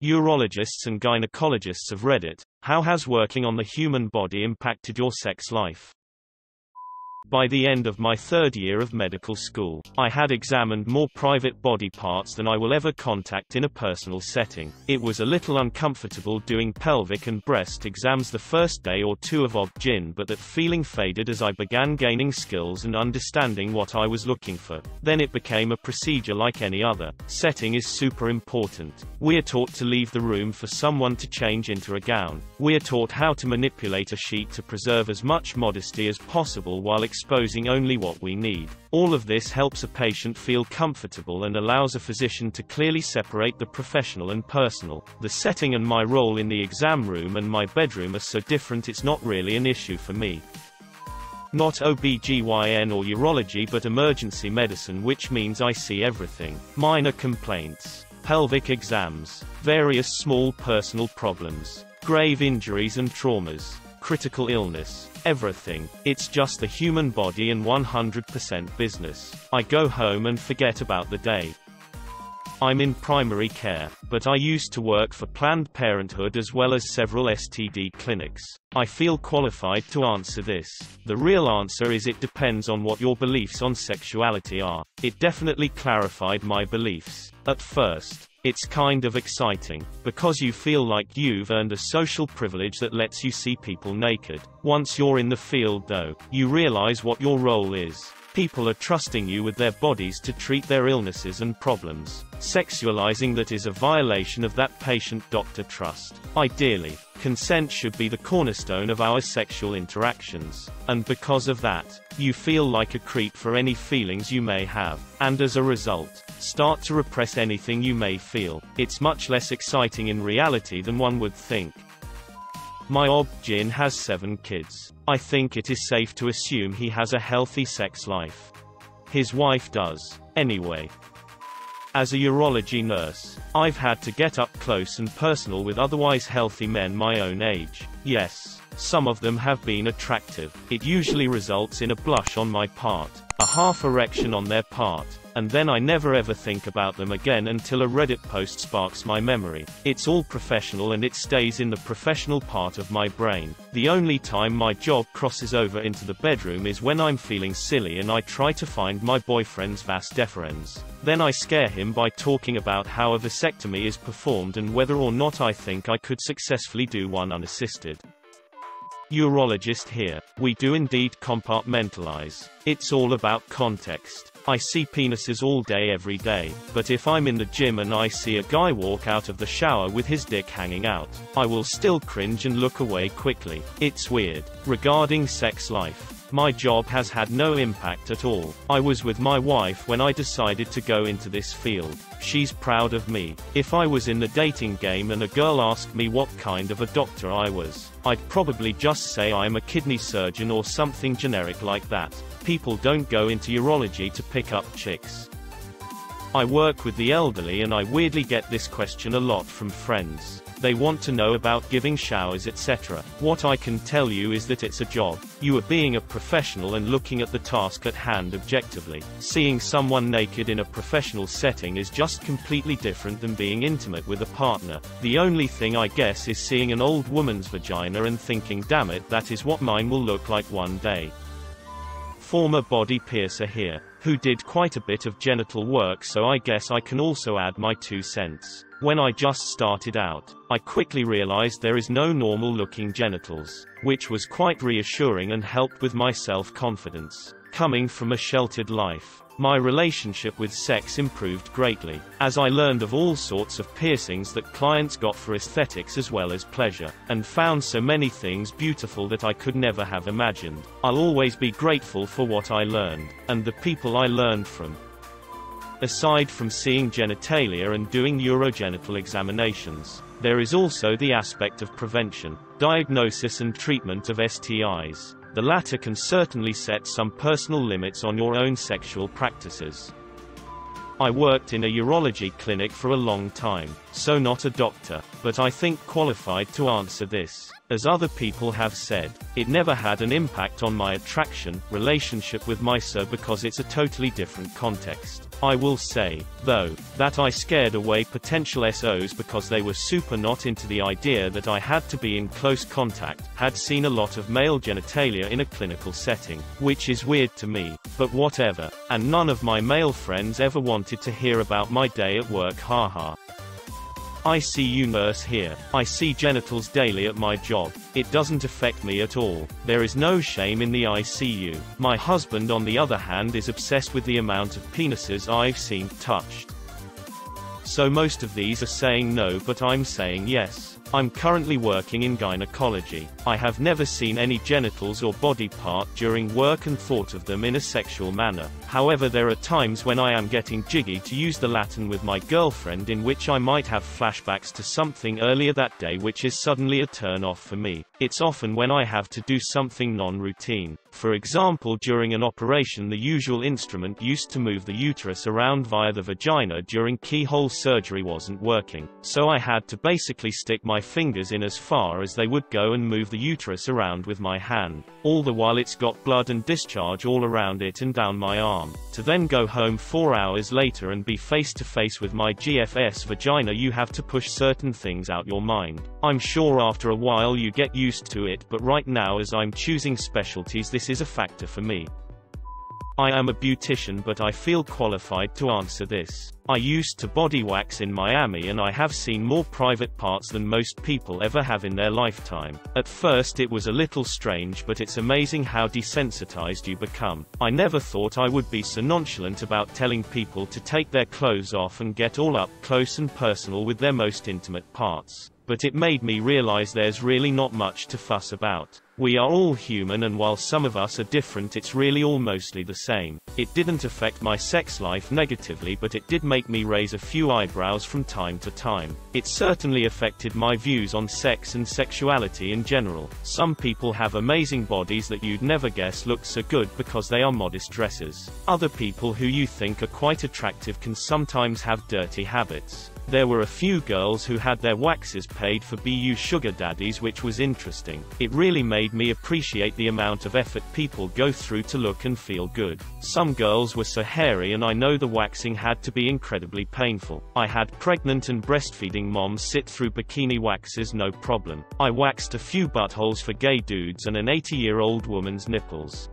Urologists and gynecologists of Reddit, how has working on the human body impacted your sex life? By the end of my third year of medical school, I had examined more private body parts than I will ever contact in a personal setting. It was a little uncomfortable doing pelvic and breast exams the first day or two of OB-GYN, but that feeling faded as I began gaining skills and understanding what I was looking for. Then it became a procedure like any other. Setting is super important. We're taught to leave the room for someone to change into a gown. We're taught how to manipulate a sheet to preserve as much modesty as possible while exposing only what we need. All of this helps a patient feel comfortable and allows a physician to clearly separate the professional and personal. The setting and my role in the exam room and my bedroom are so different it's not really an issue for me. Not OB/GYN or urology but emergency medicine, which means I see everything. Minor complaints, pelvic exams, various small personal problems, grave injuries and traumas, critical illness, everything. It's just the human body and 100% business. I go home and forget about the day. I'm in primary care, but I used to work for Planned Parenthood as well as several STD clinics. I feel qualified to answer this. The real answer is it depends on what your beliefs on sexuality are. It definitely clarified my beliefs. At first, it's kind of exciting, because you feel like you've earned a social privilege that lets you see people naked. Once you're in the field though, you realize what your role is. People are trusting you with their bodies to treat their illnesses and problems. Sexualizing that is a violation of that patient-doctor trust. Ideally, consent should be the cornerstone of our sexual interactions. And because of that, you feel like a creep for any feelings you may have. And as a result, start to repress anything you may feel. It's much less exciting in reality than one would think. My OB-GYN has 7 kids. I think it is safe to assume he has a healthy sex life. His wife does. Anyway. As a urology nurse, I've had to get up close and personal with otherwise healthy men my own age. Yes, some of them have been attractive. It usually results in a blush on my part, a half erection on their part, and then I never ever think about them again until a Reddit post sparks my memory. It's all professional and it stays in the professional part of my brain. The only time my job crosses over into the bedroom is when I'm feeling silly and I try to find my boyfriend's vas deferens. Then I scare him by talking about how a vasectomy is performed and whether or not I think I could successfully do one unassisted. Urologist here. We do indeed compartmentalize. It's all about context. I see penises all day every day, but if I'm in the gym and I see a guy walk out of the shower with his dick hanging out, I will still cringe and look away quickly. It's weird. Regarding sex life, my job has had no impact at all. I was with my wife when I decided to go into this field. She's proud of me. If I was in the dating game and a girl asked me what kind of a doctor I was, I'd probably just say I'm a kidney surgeon or something generic like that. People don't go into urology to pick up chicks. I work with the elderly and I weirdly get this question a lot from friends. They want to know about giving showers, etc. What I can tell you is that it's a job. You are being a professional and looking at the task at hand objectively. Seeing someone naked in a professional setting is just completely different than being intimate with a partner. The only thing I guess is seeing an old woman's vagina and thinking, damn it, that is what mine will look like one day. Former body piercer here, who did quite a bit of genital work, so I guess I can also add my 2 cents. When I just started out, I quickly realized there is no normal looking genitals, which was quite reassuring and helped with my self-confidence. Coming from a sheltered life, my relationship with sex improved greatly, as I learned of all sorts of piercings that clients got for aesthetics as well as pleasure, and found so many things beautiful that I could never have imagined. I'll always be grateful for what I learned, and the people I learned from. Aside from seeing genitalia and doing urogenital examinations, there is also the aspect of prevention, diagnosis and treatment of STIs. The latter can certainly set some personal limits on your own sexual practices. I worked in a urology clinic for a long time, so not a doctor, but I think qualified to answer this. As other people have said, it never had an impact on my attraction, relationship with my sir because it's a totally different context. I will say, though, that I scared away potential SOs because they were super not into the idea that I had to be in close contact, had seen a lot of male genitalia in a clinical setting, which is weird to me, but whatever, and none of my male friends ever wanted to hear about my day at work, haha. ICU nurse here. I see genitals daily at my job. It doesn't affect me at all. There is no shame in the ICU. My husband on the other hand is obsessed with the amount of penises I've seen touched. So most of these are saying no, but I'm saying yes. I'm currently working in gynecology. I have never seen any genitals or body part during work and thought of them in a sexual manner. However, there are times when I am getting jiggy, to use the Latin, with my girlfriend, in which I might have flashbacks to something earlier that day which is suddenly a turn off for me. It's often when I have to do something non-routine. For example, during an operation, the usual instrument used to move the uterus around via the vagina during keyhole surgery wasn't working, so I had to basically stick my fingers in as far as they would go and move the uterus around with my hand, all the while it's got blood and discharge all around it and down my arm, to then go home 4 hours later and be face to face with my GFS vagina. You have to push certain things out your mind. I'm sure after a while you get used to it, but right now, as I'm choosing specialties, this is a factor for me. I am a beautician, but I feel qualified to answer this. I used to body wax in Miami, and I have seen more private parts than most people ever have in their lifetime. At first it was a little strange, but it's amazing how desensitized you become. I never thought I would be so nonchalant about telling people to take their clothes off and get all up close and personal with their most intimate parts. But it made me realize there's really not much to fuss about. We are all human, and while some of us are different, it's really all mostly the same. It didn't affect my sex life negatively, but it did make me raise a few eyebrows from time to time. It certainly affected my views on sex and sexuality in general. Some people have amazing bodies that you'd never guess look so good because they are modest dressers. Other people who you think are quite attractive can sometimes have dirty habits. There were a few girls who had their waxes paid for BU sugar daddies, which was interesting. It really made me appreciate the amount of effort people go through to look and feel good. Some girls were so hairy, and I know the waxing had to be incredibly painful. I had pregnant and breastfeeding moms sit through bikini waxes no problem. I waxed a few buttholes for gay dudes and an 80-year-old woman's nipples.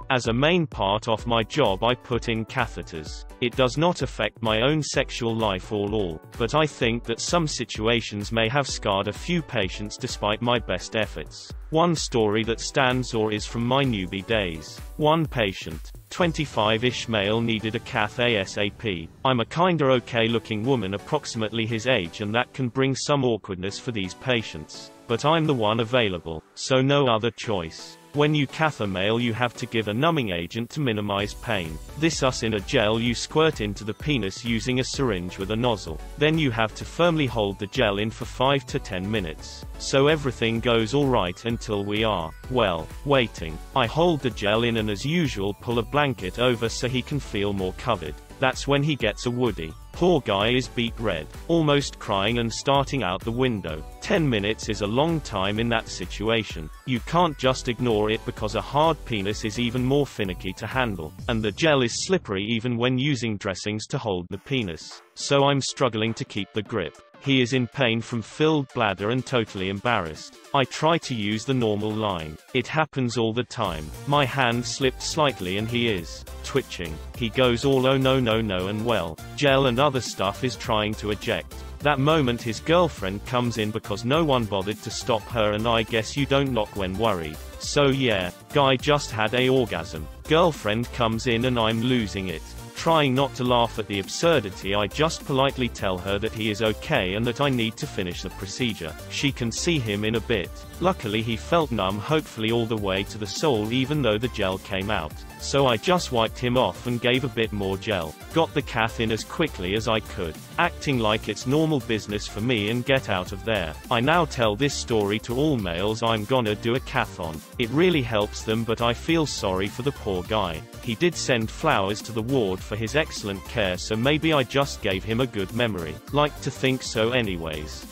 As a main part of my job, I put in catheters. It does not affect my own sexual life at all, but I think that some situations may have scarred a few patients despite my best efforts. One story that stands or is from my newbie days. One patient, 25-ish male, needed a cath ASAP. I'm a kinda okay looking woman approximately his age, and that can bring some awkwardness for these patients. But I'm the one available, so no other choice. When you cath a male, you have to give a numbing agent to minimize pain. This us in a gel you squirt into the penis using a syringe with a nozzle. Then you have to firmly hold the gel in for 5 to 10 minutes. So everything goes alright until we are, well, waiting. I hold the gel in and as usual pull a blanket over so he can feel more covered. That's when he gets a woody. Poor guy is beet red, almost crying and starting out the window. 10 minutes is a long time in that situation. You can't just ignore it because a hard penis is even more finicky to handle, and the gel is slippery even when using dressings to hold the penis. So I'm struggling to keep the grip. He is in pain from filled bladder and totally embarrassed. I try to use the normal line. It happens all the time. My hand slipped slightly and he is twitching. He goes all oh no no no, and well, gel and other stuff is trying to eject. That moment his girlfriend comes in because no one bothered to stop her, and I guess you don't knock when worried. So yeah, guy just had a orgasm. Girlfriend comes in and I'm losing it. Trying not to laugh at the absurdity, I just politely tell her that he is okay and that I need to finish the procedure. She can see him in a bit. Luckily he felt numb, hopefully all the way to the sole, even though the gel came out. So I just wiped him off and gave a bit more gel. Got the cath in as quickly as I could, acting like it's normal business for me, and get out of there. I now tell this story to all males I'm gonna do a cath on. It really helps them, but I feel sorry for the poor guy. He did send flowers to the ward for his excellent care, so maybe I just gave him a good memory. Like to think so anyways.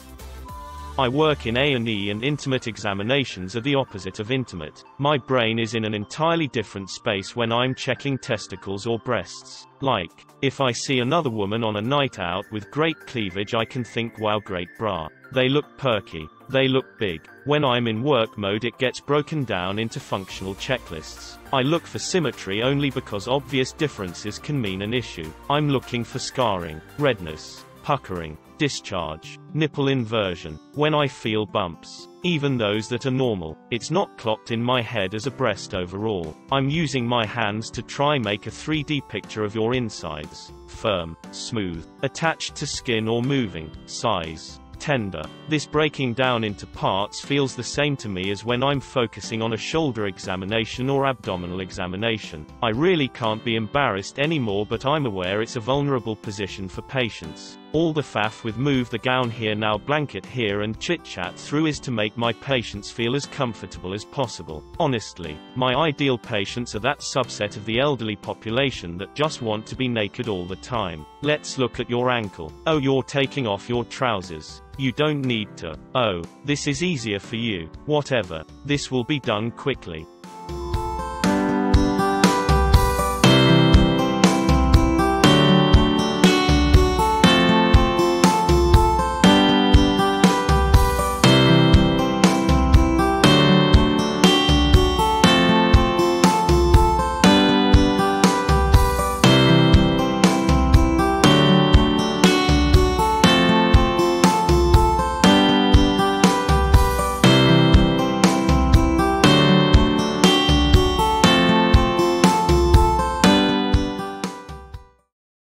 I work in A&E and intimate examinations are the opposite of intimate. My brain is in an entirely different space when I'm checking testicles or breasts. Like, if I see another woman on a night out with great cleavage, I can think, wow, great bra. They look perky. They look big. When I'm in work mode, it gets broken down into functional checklists. I look for symmetry only because obvious differences can mean an issue. I'm looking for scarring, redness, puckering, discharge, nipple inversion. When I feel bumps, even those that are normal, it's not clocked in my head as a breast overall. I'm using my hands to try make a 3D picture of your insides. Firm, smooth, attached to skin or moving, size, tender. This breaking down into parts feels the same to me as when I'm focusing on a shoulder examination or abdominal examination. I really can't be embarrassed anymore, but I'm aware it's a vulnerable position for patients. All the faff with move the gown here now, blanket here and chit-chat through is to make my patients feel as comfortable as possible. Honestly, my ideal patients are that subset of the elderly population that just want to be naked all the time. Let's look at your ankle. Oh, you're taking off your trousers. You don't need to. Oh, this is easier for you. Whatever. This will be done quickly.